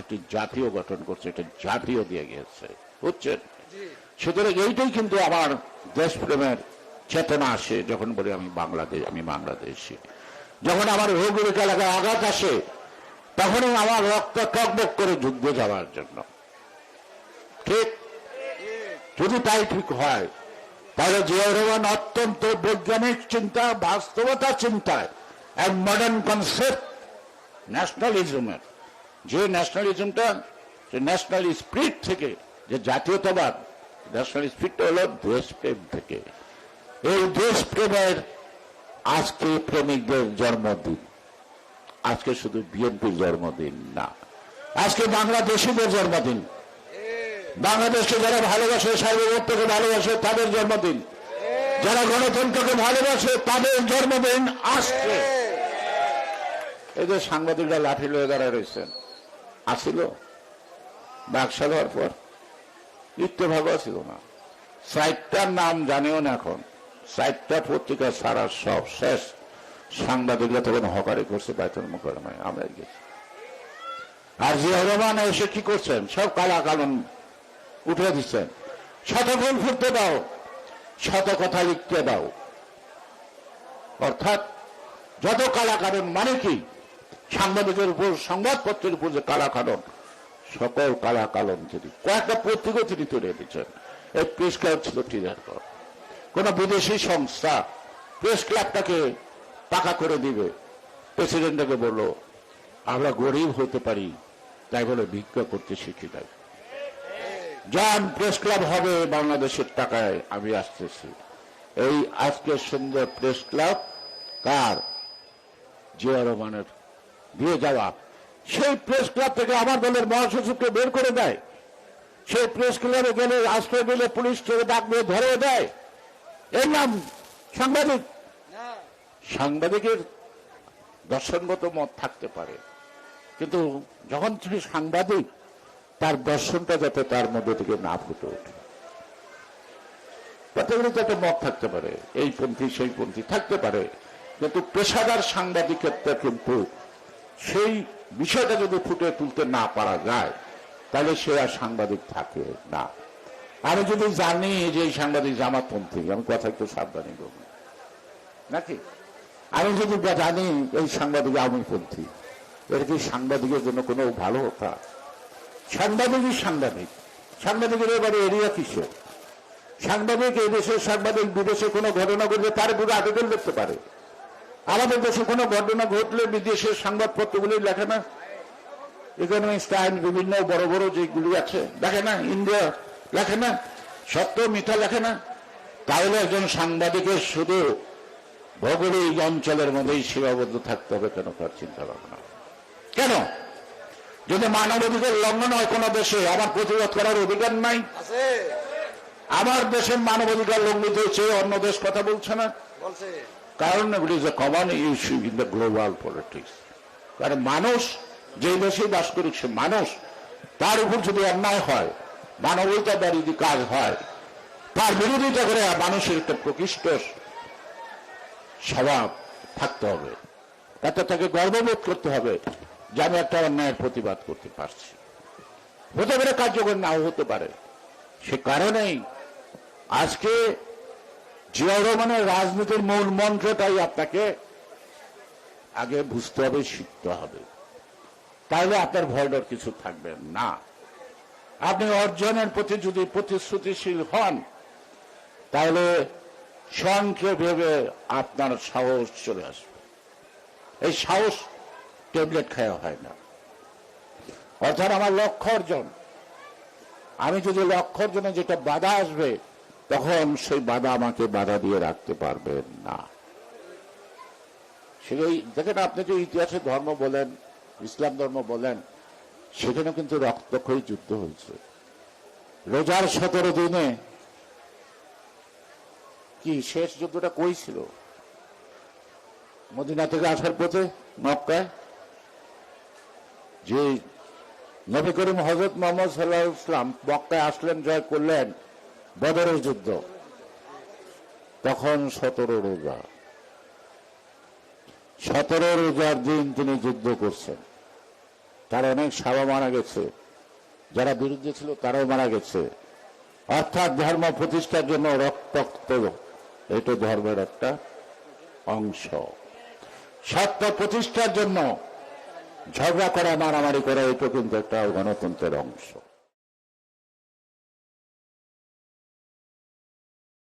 একটি জাতীয় গঠন করছে, এটা জাতীয় দিয়ে গিয়েছে, বুঝছেন? সুতরাং এইটাই কিন্তু আমার দেশপ্রেমের চেতনা আসে যখন বলি আমি বাংলাদেশি। যখন আমার ভৌগোলিক এলাকায় আঘাত আসে তখনই আমার রক্ত টকবক করে যুদ্ধে যাওয়ার জন্য। ঠিক যদি তাই ঠিক হয় তাহলে জিয়াউর রহমান অত্যন্ত বৈজ্ঞানিক চিন্তা, বাস্তবতা চিন্তায় এক মডার্ন কনসেপ্ট ন্যাশনালিজমের, যে ন্যাশনালিজমটা ন্যাশনাল স্পিরিট থেকে, যে জাতীয়তাবাদ, ন্যাশনাল স্পিরিটটা হল দেশপ্রেম থেকে। এই দেশপ্রেমের আজকে প্রেমিকদের জন্মদিন, আজকে শুধু বিএনপির জন্মদিন না, আজকে বাংলাদেশিদের জন্মদিন। বাংলাদেশকে যারা ভালোবাসে, সার্বভৌমত্বকে ভালোবাসে তাদের জন্মদিন, যারা গণতন্ত্রকে ভালোবাসে তাদের জন্মদিন আসছে। এই যে সাংবাদিকরা লাঠি লয়ে দাঁড়ায় রয়েছেন, আসিল বাক্সা হওয়ার পর ইত্তেফাক ছিল না, 4টার নাম জানিও না এখন, 4টা পত্রিকা সারা সব শেষ। সাংবাদিকরা তখন হকারি করছে বাইতুল মুকাররমায়, আমরা গেছি। আর জিয়াউর রহমান এসে কি করছেন, সব কালা কানুন উঠে দিচ্ছেন। শত ফুল ফুটতে দাও, শত কথা লিখতে দাও, অর্থাৎ যত কালা কানুন মানে কি, সাংবাদিকের উপর, সংবাদপত্রের উপর যে কালা কানুন, সকল কালা কানুন তিনি কয়েকটা পত্রিকা তিনি তুলে দিচ্ছেন। এই প্রেস ক্লাব ছিল টিজার কর, কোন বিদেশি সংস্থা প্রেস ক্লাবটাকে পাকা করে দিবে। প্রেসিডেন্টকে বলল আমরা গরিব হতে পারি, তাই বলে ভিক্ষা করতে শিখি নাই, যান প্রেস ক্লাব হবে বাংলাদেশের টাকায়, আমি আসতেছি। এই আজকে সুন্দর প্রেস ক্লাব কার? জিয়া রহমানের দিয়ে যাওয়া। সেই প্রেস ক্লাব থেকে আমার দলের মহাসচিবকে বের করে দেয়, সেই প্রেস ক্লাবে গেলে আশ্রয় দিলে পুলিশ থেকে ডাক দিয়ে ধরে দেয়। এর নাম সাংবাদিক? সাংবাদিকের দর্শনগত মত থাকতে পারে, কিন্তু যখন তিনি সাংবাদিক, তার দর্শনটা যাতে তার মধ্যে থেকে না ফুটে ওঠে, প্রত্যেকের যাতে মত থাকতে পারে, এই পন্থী সেই পন্থী থাকতে পারে, কিন্তু পেশাদার সাংবাদিকত্ব কিন্তু সেই বিষয়টা যদি ফুটে তুলতে না পারা যায় তাহলে সে আর সাংবাদিক থাকে না। আমি যদি জানি যে এই সাংবাদিক জামাতপন্থী, আমি কথা একটু সাবধানী করব নাকি? আমি যদি জানি এই সাংবাদিক আওয়ামীপন্থী, এর কি সাংবাদিকের জন্য কোনো ভালো কথা? সাংবাদিকই সাংবাদিক, সাংবাদিকের এবারে এরিয়া কিসের? সাংবাদিক এই দেশের সাংবাদিক বিদেশে কোনো ঘটনা ঘটলে তার পুরো আবেদন করতে পারে। আমাদের দেশে কোনো ঘটনা ঘটলে বিদেশের সংবাদপত্রগুলি লেখে না, ইকোনমিক্স টাইম, বিভিন্ন বড় বড় যেগুলি আছে লেখে না, ইন্ডিয়া লেখে না, সত্য মিথ্যা লেখে না। তাহলে একজন সাংবাদিকের শুধু ভৌগোলিক অঞ্চলের মধ্যেই সীমাবদ্ধ থাকতে হবে কেন? তার চিন্তা ভাবনা কেন? যদি মানবাধিকার লঙ্ঘন হয় কোন দেশে, আমার প্রতিবাদ করার অধিকার নাই? আমার দেশের মানবাধিকার লঙ্ঘিত হয়েছে, অন্য দেশ কথা বলছে না, কারণ it is a common issue in the global politics. কারণ মানুষ যে দেশে বাস করুক, সে মানুষ, তার উপর যদি অন্যায় হয়, মানবতার যদি কাজ হয়, তার বিরোধিতা করে মানুষের একটা প্রকৃষ্ট স্বভাব থাকতে হবে, তাতে তাকে গর্ববোধ করতে হবে যে আমি একটা অন্যায়ের প্রতিবাদ করতে পারছি। হতে পারে কার্যকর নাও হতে পারে, সে কারণেই আজকে জিয়াউর রহমানের রাজনীতির মূল মন্ত্রটাই আপনাকে আগে বুঝতে হবে, শিখতে হবে, তাহলে আপনার ভয় ডর কিছু থাকবে না। আপনি অর্জনের প্রতি যদি প্রতিশ্রুতিশীল হন, তাহলে স্বয়ংকে ভেবে আপনার সাহস চলে আসবে। এই সাহস ট্যাবলেট খাওয়া হয় না। অর্থাৎ আমার লক্ষ্য অর্জন, আমি যদি লক্ষ্য অর্জনে যেটা বাধা আসবে, তখন সেই বাধা আমাকে বাধা দিয়ে রাখতে পারবেন না। সেই দেখেন, আপনি যে ইতিহাসে ধর্ম বলেন, ইসলাম ধর্ম বলেন, সেখানে কিন্তু রক্তক্ষয়ী যুদ্ধ হয়েছে। রোজার 17 দিনে কি শেষ যুদ্ধটা কই ছিল? মদিনা থেকে আসার পথে মক্কায় যে নবী করিম হযরত মুহাম্মদ সাল্লাল্লাহু আলাইহি ওয়াসাল্লাম মক্কায় আসলেন, জয় করলেন, বদরের যুদ্ধ, তখন 17 রোজা, 17 রোজার দিন তিনি যুদ্ধ করছেন। তার অনেক সাবা মারা গেছে, যারা বিরুদ্ধে ছিল তারাও মারা গেছে। অর্থাৎ ধর্ম প্রতিষ্ঠার জন্য রক্তাক্ত, এটা ধর্মের একটা অংশ। সত্য প্রতিষ্ঠার জন্য ঝগড়া করা, মারামারি করা, এটা কিন্তু একটা গণতন্ত্রের অংশ।